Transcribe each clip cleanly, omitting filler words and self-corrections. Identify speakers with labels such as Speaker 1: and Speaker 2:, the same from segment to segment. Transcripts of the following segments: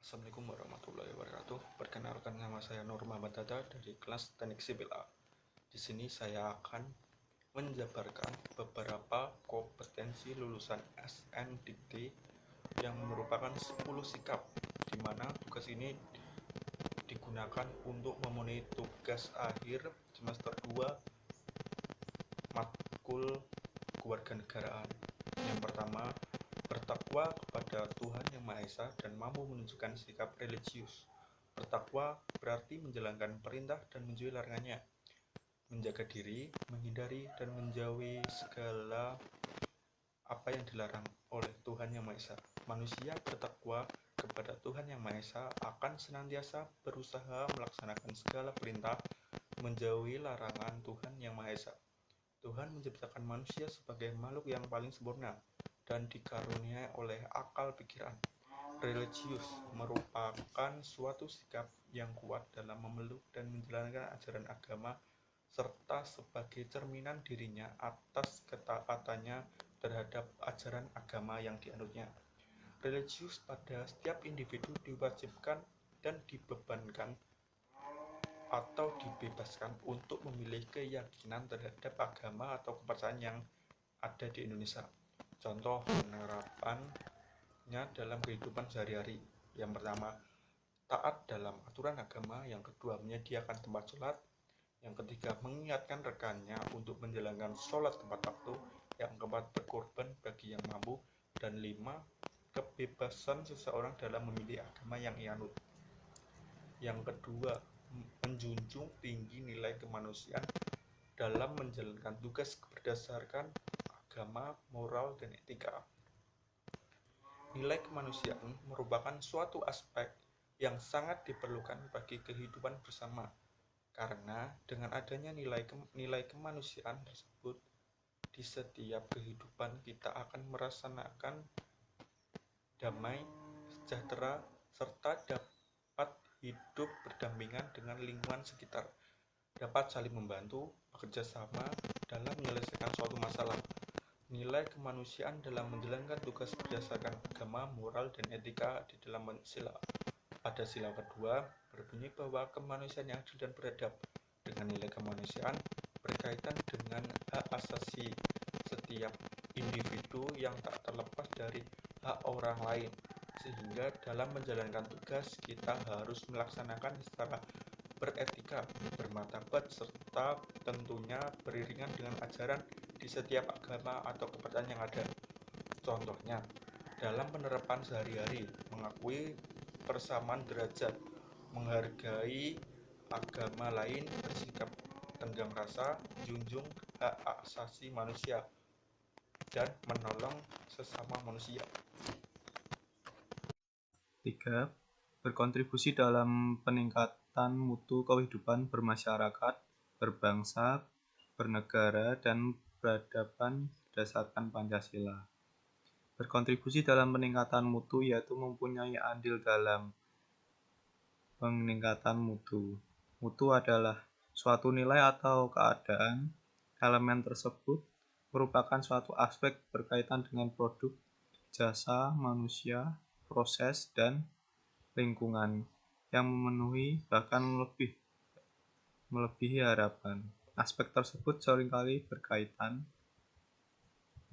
Speaker 1: Assalamualaikum warahmatullahi wabarakatuh. Perkenalkan, nama saya Nur Muhammad Tata dari kelas Teknik Sipil A. Di sini saya akan menjabarkan beberapa kompetensi lulusan SNDT yang merupakan 10 sikap, di mana tugas ini digunakan untuk memenuhi tugas akhir semester 2 matkul kewarganegaraan. Yang pertama, bertakwa kepada Tuhan Yang Maha Esa dan mampu menunjukkan sikap religius. Bertakwa berarti menjalankan perintah dan menjauhi larangannya, menjaga diri, menghindari dan menjauhi segala apa yang dilarang oleh Tuhan Yang Maha Esa. Manusia bertakwa kepada Tuhan Yang Maha Esa akan senantiasa berusaha melaksanakan segala perintah, menjauhi larangan Tuhan Yang Maha Esa. Tuhan menciptakan manusia sebagai makhluk yang paling sempurna dan dikaruniai oleh akal pikiran. Religius merupakan suatu sikap yang kuat dalam memeluk dan menjalankan ajaran agama serta sebagai cerminan dirinya atas ketaatannya terhadap ajaran agama yang dianutnya. Religius pada setiap individu diwajibkan dan dibebankan atau dibebaskan untuk memilih keyakinan terhadap agama atau kepercayaan yang ada di Indonesia. Contoh penerapannya dalam kehidupan sehari-hari. Yang pertama, taat dalam aturan agama. Yang kedua, menyediakan tempat sholat. Yang ketiga, mengingatkan rekannya untuk menjalankan sholat tepat waktu. Yang keempat, berkorban bagi yang mampu. Dan lima, kebebasan seseorang dalam memilih agama yang ia anut. Yang kedua, menjunjung tinggi nilai kemanusiaan dalam menjalankan tugas berdasarkan agama, moral, dan etika. Nilai kemanusiaan merupakan suatu aspek yang sangat diperlukan bagi kehidupan bersama, karena dengan adanya nilai kemanusiaan tersebut, di setiap kehidupan kita akan merasakan damai, sejahtera, serta dapat hidup berdampingan dengan lingkungan sekitar, dapat saling membantu, bekerja sama dalam menyelesaikan suatu masalah. Nilai kemanusiaan dalam menjalankan tugas berdasarkan agama, moral, dan etika di dalam sila. Pada sila kedua, berbunyi bahwa kemanusiaan yang adil dan beradab. Dengan nilai kemanusiaan berkaitan dengan hak asasi setiap individu yang tak terlepas dari hak orang lain, sehingga dalam menjalankan tugas kita harus melaksanakan secara beretika, bermartabat, serta tentunya beriringan dengan ajaran di setiap agama atau kepercayaan yang ada. Contohnya, dalam penerapan sehari-hari, mengakui persamaan derajat, menghargai agama lain, bersikap tenggang rasa, junjung hak asasi manusia, dan menolong sesama manusia.
Speaker 2: 3. Berkontribusi dalam peningkatan mutu kehidupan bermasyarakat, berbangsa, bernegara, dan peradaban berdasarkan Pancasila. Berkontribusi dalam peningkatan mutu yaitu mempunyai andil dalam peningkatan mutu. Mutu adalah suatu nilai atau keadaan. Elemen tersebut merupakan suatu aspek berkaitan dengan produk, jasa, manusia, proses, dan lingkungan yang memenuhi bahkan melebihi harapan. Aspek tersebut seringkali berkaitan,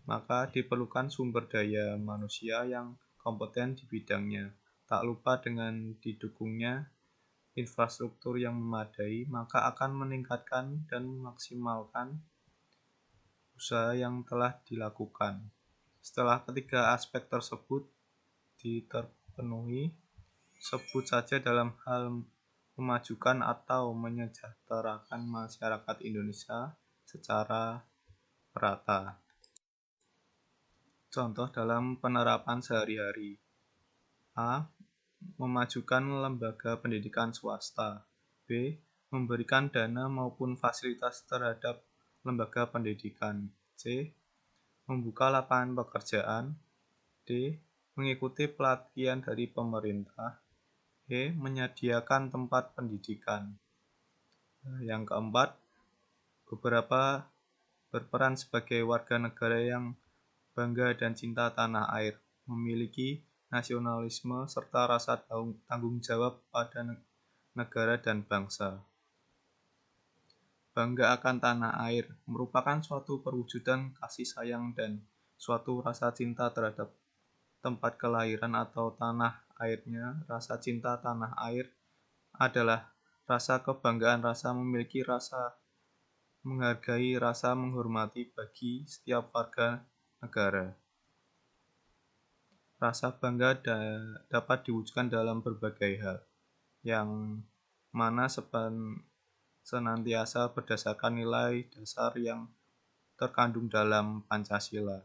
Speaker 2: maka diperlukan sumber daya manusia yang kompeten di bidangnya. Tak lupa dengan didukungnya infrastruktur yang memadai, maka akan meningkatkan dan memaksimalkan usaha yang telah dilakukan. Setelah ketiga aspek tersebut terpenuhi, sebut saja dalam hal memajukan atau menyejahterakan masyarakat Indonesia secara merata. Contoh dalam penerapan sehari-hari. A. Memajukan lembaga pendidikan swasta. B. Memberikan dana maupun fasilitas terhadap lembaga pendidikan. C. Membuka lapangan pekerjaan. D. Mengikuti pelatihan dari pemerintah. E. Menyediakan tempat pendidikan. Yang keempat, beberapa berperan sebagai warga negara yang bangga dan cinta tanah air, memiliki nasionalisme, serta rasa tanggung jawab pada negara dan bangsa. Bangga akan tanah air merupakan suatu perwujudan kasih sayang dan suatu rasa cinta terhadap tempat kelahiran atau tanah airnya. Rasa cinta tanah air adalah rasa kebanggaan, rasa memiliki, rasa menghargai, rasa menghormati bagi setiap warga negara. Rasa bangga dapat diwujudkan dalam berbagai hal, yang mana senantiasa berdasarkan nilai dasar yang terkandung dalam Pancasila.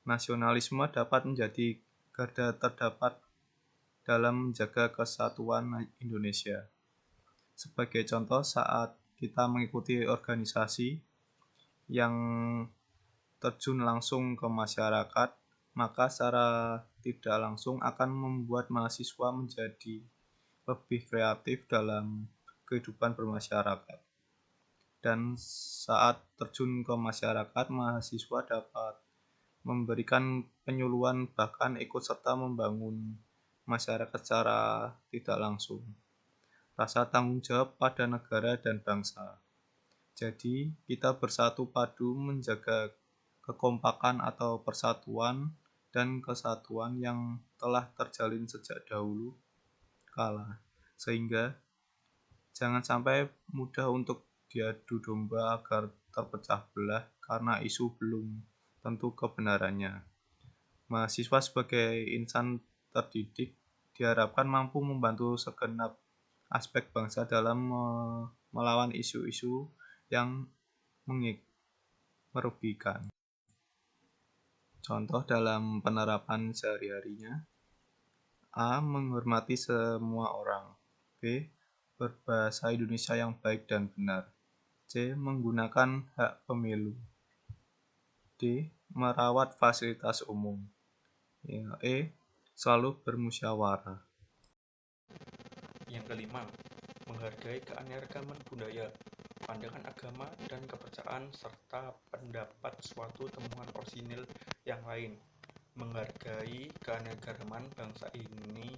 Speaker 2: Nasionalisme dapat menjadi garda terdepan dalam menjaga kesatuan Indonesia. Sebagai contoh, saat kita mengikuti organisasi yang terjun langsung ke masyarakat, maka secara tidak langsung akan membuat mahasiswa menjadi lebih kreatif dalam kehidupan bermasyarakat. Dan saat terjun ke masyarakat, mahasiswa dapat memberikan penyuluhan, bahkan ikut serta membangun masyarakat secara tidak langsung. Rasa tanggung jawab pada negara dan bangsa. Jadi, kita bersatu padu menjaga kekompakan atau persatuan dan kesatuan yang telah terjalin sejak dahulu kala, sehingga jangan sampai mudah untuk diadu domba agar terpecah belah karena isu belum tentu kebenarannya. Mahasiswa sebagai insan terdidik diharapkan mampu membantu segenap aspek bangsa dalam melawan isu-isu yang merugikan. Contoh dalam penerapan sehari-harinya: A. Menghormati semua orang. B. Berbahasa Indonesia yang baik dan benar. C. Menggunakan hak pemilu. D. Merawat fasilitas umum. E. Selalu bermusyawarah.
Speaker 1: Yang kelima, menghargai keanekaragaman budaya, pandangan agama dan kepercayaan serta pendapat suatu temuan orisinil yang lain. Menghargai keanekaragaman bangsa ini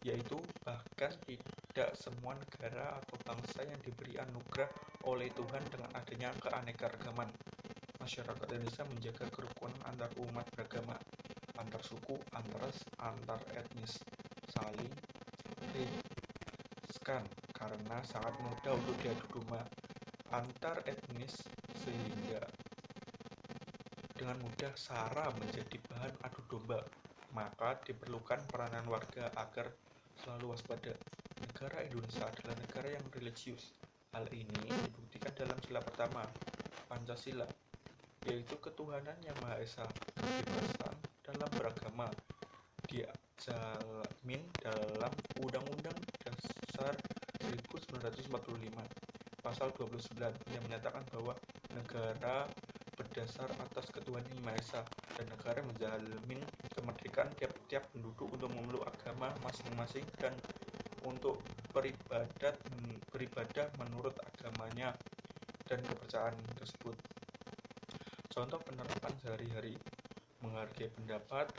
Speaker 1: yaitu bahkan tidak semua negara atau bangsa yang diberi anugerah oleh Tuhan dengan adanya keanekaragaman. Masyarakat Indonesia menjaga kerukunan antar umat beragama, antar suku, antar etnis, saling riskan karena sangat mudah untuk diadu domba antar etnis, sehingga dengan mudah SARA menjadi bahan adu domba. Maka diperlukan peranan warga agar selalu waspada. Negara Indonesia adalah negara yang religius. Hal ini dibuktikan dalam sila pertama Pancasila, yaitu ketuhanan yang Maha Esa, kebebasan dalam beragama, dijamin dalam Undang-Undang Dasar 1945 Pasal 29 yang menyatakan bahwa negara berdasar atas ketuhanan yang Maha Esa, dan negara menjamin kemerdekaan tiap-tiap penduduk untuk memeluk agama masing-masing dan untuk beribadah menurut agamanya dan kepercayaan tersebut. Contoh penerapan sehari-hari: menghargai pendapat,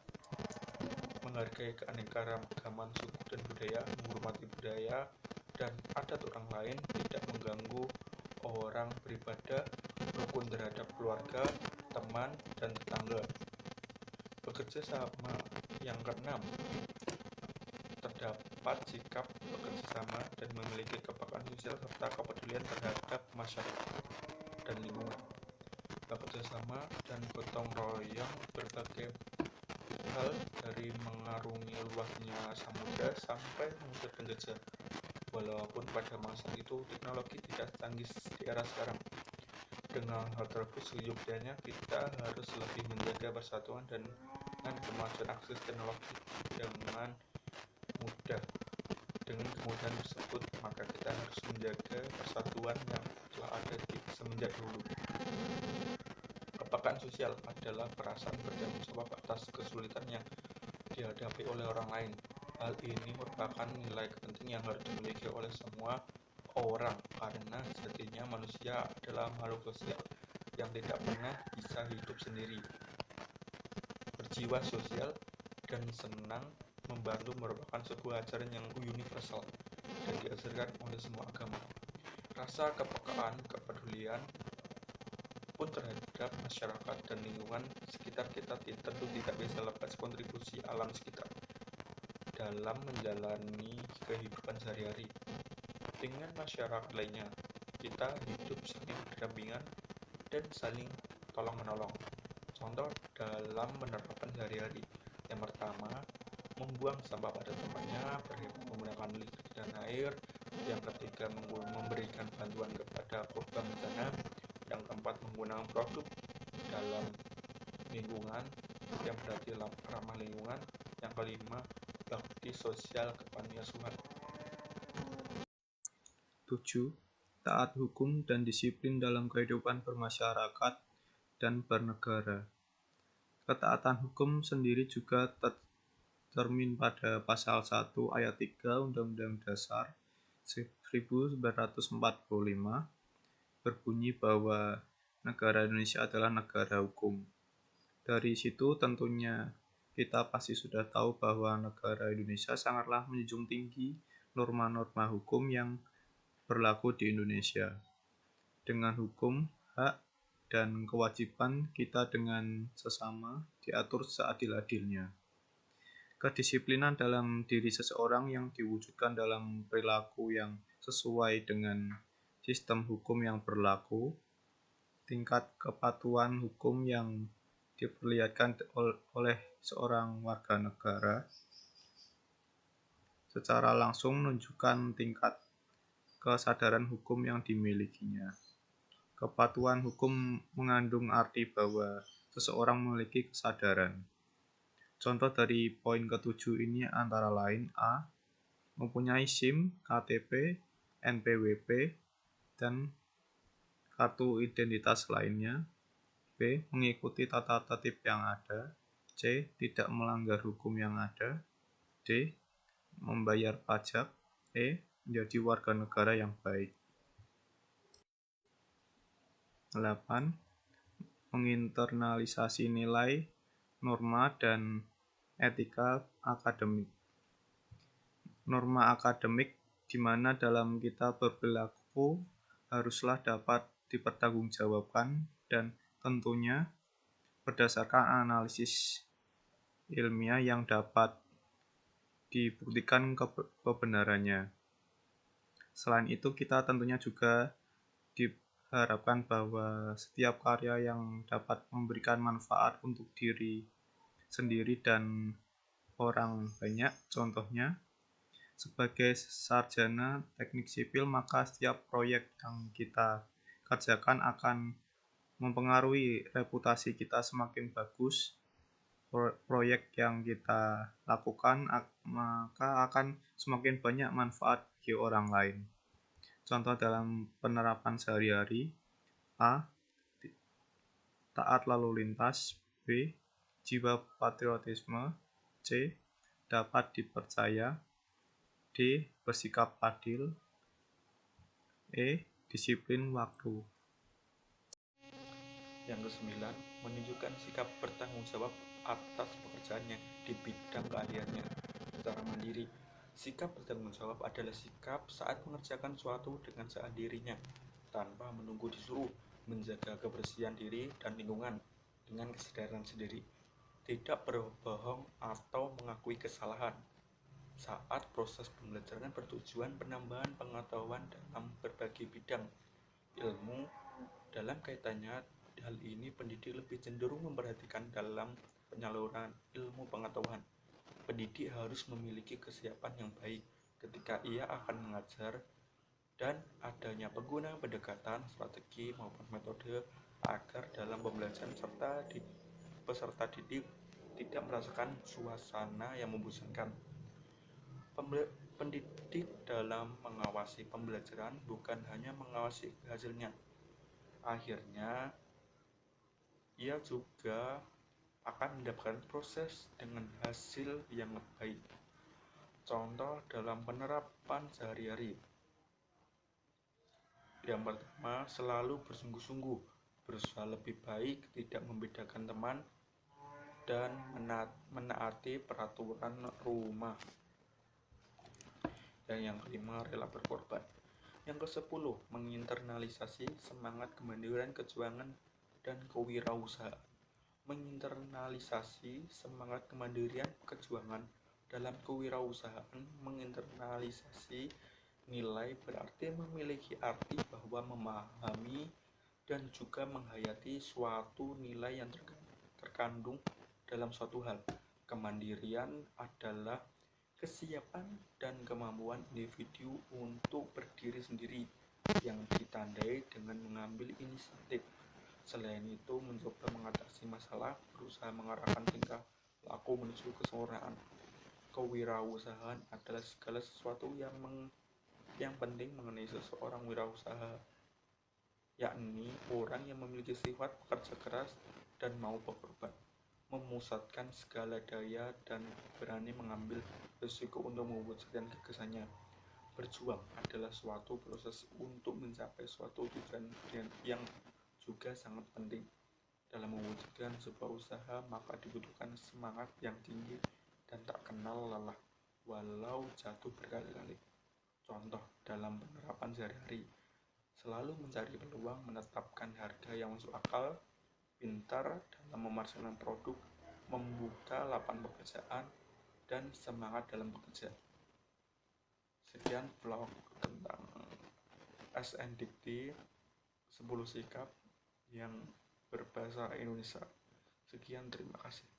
Speaker 1: menghargai keanekaragaman suku dan budaya, menghormati budaya dan adat orang lain, tidak mengganggu orang beribadah, rukun terhadap keluarga, teman, dan tetangga. Bekerja sama. Yang keenam, terdapat sikap bekerja sama dan memiliki kepekaan sosial serta kepedulian terhadap masyarakat dan lingkungan. Bekerja sama dan gotong royong berbagai hal, dari mengarungi luasnya samudra sampai mengusir penjajah. Walaupun pada masa itu teknologi tidak canggih di era sekarang. Dengan hal tersebut, seyogyanya kita harus lebih menjaga persatuan dan kemajuan akses teknologi dengan mudah. Dengan kemudahan tersebut, maka kita harus menjaga persatuan yang telah ada semenjak dulu. Kepekaan sosial adalah perasaan bertanggung jawab atas kesulitan yang dihadapi oleh orang lain. Hal ini merupakan nilai penting yang harus dimiliki oleh semua orang, karena sejatinya manusia adalah makhluk sosial yang tidak pernah bisa hidup sendiri. Berjiwa sosial dan senang membantu merupakan sebuah ajaran yang universal dan diajarkan oleh semua agama. Rasa kepekaan, kepedulian pun terhadap masyarakat dan lingkungan sekitar kita tentu tidak bisa lepas kontribusi alam sekitar dalam menjalani kehidupan sehari-hari. Dengan masyarakat lainnya, kita hidup saling berdampingan dan saling tolong-menolong. Contoh dalam menerapkan sehari-hari. Yang pertama, membuang sampah pada tempatnya, berhemat menggunakan listrik dan air. Yang ketiga, memberikan bantuan kepada korban bencana. Yang keempat, menggunakan produk dalam lingkungan yang berarti ramah lingkungan. Yang kelima, bakti sosial kemanusiaan.
Speaker 2: 7. Taat hukum dan disiplin dalam kehidupan bermasyarakat dan bernegara. Ketaatan hukum sendiri juga tercermin pada pasal 1 ayat 3 Undang-Undang Dasar 1945 berbunyi bahwa negara Indonesia adalah negara hukum. Dari situ tentunya kita pasti sudah tahu bahwa negara Indonesia sangatlah menjunjung tinggi norma-norma hukum yang berlaku di Indonesia. Dengan hukum, hak, dan kewajiban kita dengan sesama diatur seadil-adilnya. Kedisiplinan dalam diri seseorang yang diwujudkan dalam perilaku yang sesuai dengan sistem hukum yang berlaku, tingkat kepatuhan hukum yang diperlihatkan oleh seorang warga negara secara langsung menunjukkan tingkat kesadaran hukum yang dimilikinya. Kepatuhan hukum mengandung arti bahwa seseorang memiliki kesadaran. Contoh dari poin ke-7 ini antara lain A. Mempunyai SIM, KTP, NPWP, dan kartu identitas lainnya. B. Mengikuti tata tertib yang ada. C. Tidak melanggar hukum yang ada. D. Membayar pajak. E. Menjadi warga negara yang baik. 8. Menginternalisasi nilai, norma, dan etika akademik. Norma akademik di mana dalam kita berperilaku haruslah dapat dipertanggungjawabkan dan tentunya berdasarkan analisis ilmiah yang dapat dibuktikan kebenarannya. Selain itu, kita tentunya juga diharapkan bahwa setiap karya yang dapat memberikan manfaat untuk diri sendiri dan orang banyak, contohnya sebagai sarjana teknik sipil, maka setiap proyek yang kita kerjakan akan mempengaruhi reputasi kita semakin bagus. Proyek yang kita lakukan maka akan semakin banyak manfaat bagi orang lain. Contoh dalam penerapan sehari-hari: A. Taat lalu lintas. B. Jiwa patriotisme. C. Dapat dipercaya. D. Bersikap adil. E. Disiplin waktu.
Speaker 1: Yang ke-9, menunjukkan sikap bertanggung jawab atas pekerjaannya di bidang keahliannya secara mandiri. Sikap bertanggung jawab adalah sikap saat mengerjakan suatu dengan seadirinya, tanpa menunggu disuruh, menjaga kebersihan diri dan lingkungan dengan kesadaran sendiri, tidak berbohong atau mengakui kesalahan. Saat proses pembelajaran bertujuan penambahan pengetahuan dalam berbagai bidang ilmu, dalam kaitannya hal ini pendidik lebih cenderung memperhatikan dalam penyaluran ilmu pengetahuan. Pendidik harus memiliki kesiapan yang baik ketika ia akan mengajar dan adanya penggunaan pendekatan, strategi maupun metode agar dalam pembelajaran peserta didik tidak merasakan suasana yang membosankan. Pendidik dalam mengawasi pembelajaran bukan hanya mengawasi hasilnya. Akhirnya, ia juga akan mendapatkan proses dengan hasil yang baik. Contoh dalam penerapan sehari-hari. Yang pertama, selalu bersungguh-sungguh, berusaha lebih baik, tidak membedakan teman, dan menaati peraturan rumah. Dan yang kelima, rela berkorban. Yang ke-10, menginternalisasi semangat kemandirian, kejuangan, dan kewirausahaan. Menginternalisasi semangat kemandirian, kejuangan, dalam kewirausahaan. Menginternalisasi nilai berarti memiliki arti bahwa memahami dan juga menghayati suatu nilai yang terkandung dalam suatu hal. Kemandirian adalah kesiapan dan kemampuan individu untuk berdiri sendiri yang ditandai dengan mengambil inisiatif. Selain itu, mencoba mengatasi masalah, berusaha mengarahkan tingkah laku menuju kesempurnaan. Kewirausahaan adalah segala sesuatu yang penting mengenai seseorang wirausaha, yakni orang yang memiliki sifat pekerja keras dan mau berkorban, memusatkan segala daya dan berani mengambil risiko untuk mewujudkan gagasannya. Berjuang adalah suatu proses untuk mencapai suatu tujuan yang juga sangat penting. Dalam mewujudkan sebuah usaha, maka dibutuhkan semangat yang tinggi dan tak kenal lelah, walau jatuh berkali-kali. Contoh dalam penerapan sehari-hari, selalu mencari peluang, menetapkan harga yang masuk akal, pintar dalam memasarkan produk, membuka lapangan pekerjaan, dan semangat dalam bekerja. Sekian vlog tentang SNDikti 10 sikap yang berbahasa Indonesia. Sekian, terima kasih.